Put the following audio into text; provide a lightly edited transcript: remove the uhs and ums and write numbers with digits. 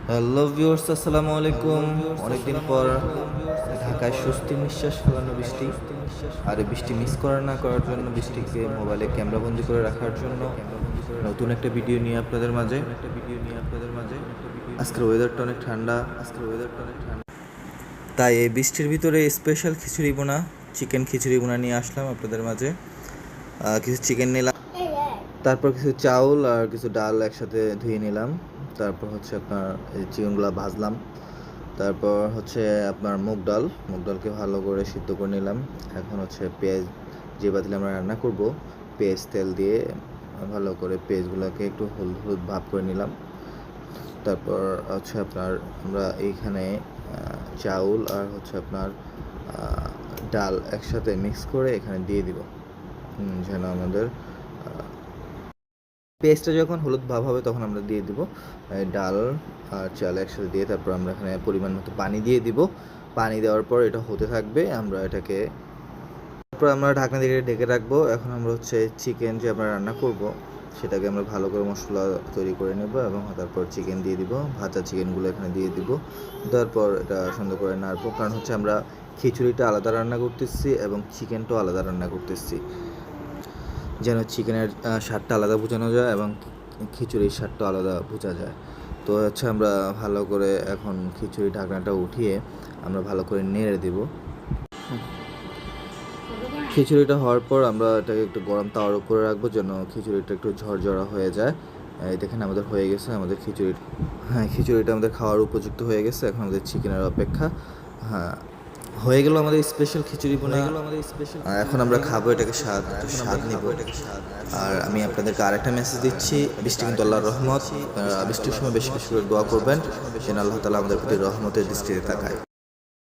Hello viewers, আসসালামু আলাইকুম। অনেকদিন পর ঢাকায় স্বস্তির নিঃশ্বাস ফেলানো বৃষ্টি, আর এই বৃষ্টি মিস না করার জন্য, বৃষ্টিকে মোবাইলে ক্যামেরাবন্দি করে রাখার জন্য নতুন একটা ভিডিও নিয়ে আপনাদের মাঝে। আজকের ওয়েদারটা অনেক ঠান্ডা। তাই এই বৃষ্টির ভিতরে স্পেশাল খিচুড়ি বোনা, চিকেন খিচুড়ি বোনা নিয়ে আসলাম আপনাদের মাঝে। কিছু চিকেন নিলাম, তারপর কিছু চাউল আর কিছু ডাল একসাথে ধুয়ে নিলাম। তারপর হচ্ছে আপনার এই চিকেনগুলো ভাজলাম। তারপর হচ্ছে আপনার মুগ ডালকে ভালো করে সিদ্ধ করে নিলাম। এখন হচ্ছে পেঁয়াজ, যে পাতিলে আমরা রান্না করব, পেঁয়াজ তেল দিয়ে ভালো করে পেঁয়াজগুলোকে একটু হলুদ হলুদ ভাপ করে নিলাম। তারপর হচ্ছে আপনার আমরা এইখানে চাউল আর হচ্ছে আপনার ডাল একসাথে মিক্স করে এখানে দিয়ে দিব, যেন আমাদের পেস্টটা যখন হলুদ ভাব হবে তখন আমরা দিয়ে দিব ডাল আর চাল একসাথে দিয়ে। তারপর আমরা এখানে পরিমাণ মতো পানি দিয়ে দিব। পানি দেওয়ার পর এটা হতে থাকবে, আমরা এটাকে তারপর আমরা ঢাকনা দিয়ে ঢেকে রাখবো। এখন আমরা হচ্ছে চিকেন যে আমরা রান্না করব সেটাকে আমরা ভালো করে মশলা তৈরি করে নেব, এবং তারপর চিকেন দিয়ে দিব, ভাজা চিকেনগুলো এখানে দিয়ে দিব। তারপর এটা সুন্দর করে নাড়বো, কারণ হচ্ছে আমরা খিচুড়িটা আলাদা রান্না করতেছি এবং চিকেনটাও আলাদা রান্না করতেছি, যেন চিকেনের স্বাদটা আলাদা বোঝানো যায় এবং খিচুড়ির স্বাদটা আলাদা বোঝা যায়। তো হচ্ছে আমরা ভালো করে এখন খিচুড়ি ঢাকনাটা উঠিয়ে আমরা ভালো করে নেড়ে দেব। খিচুড়িটা হওয়ার পর আমরা এটাকে একটু গরম তাওয়ার উপরে রাখবো, যেন খিচুড়িটা একটু ঝরঝরা হয়ে যায়। এই দেখেন আমাদের হয়ে গেছে আমাদের খিচুড়ি। হ্যাঁ, খিচুড়িটা আমাদের খাওয়ার উপযুক্ত হয়ে গেছে। এখন আমাদের চিকেনের অপেক্ষা। হ্যাঁ, হয়ে গেল আমাদের স্পেশাল খিচুড়ি বোনা। আর এখন আমরা খাবো, এটাকে স্বাদ নিব। আর আমি আপনাদেরকে আরেকটা মেসেজ দিচ্ছি, বৃষ্টি কিন্তু আল্লাহর রহমত। বৃষ্টির সময় বেশি বেশি করে দোয়া করবেন, যেন আল্লাহ তাআলা আমাদের প্রতি রহমতের দৃষ্টিতে তাকায়।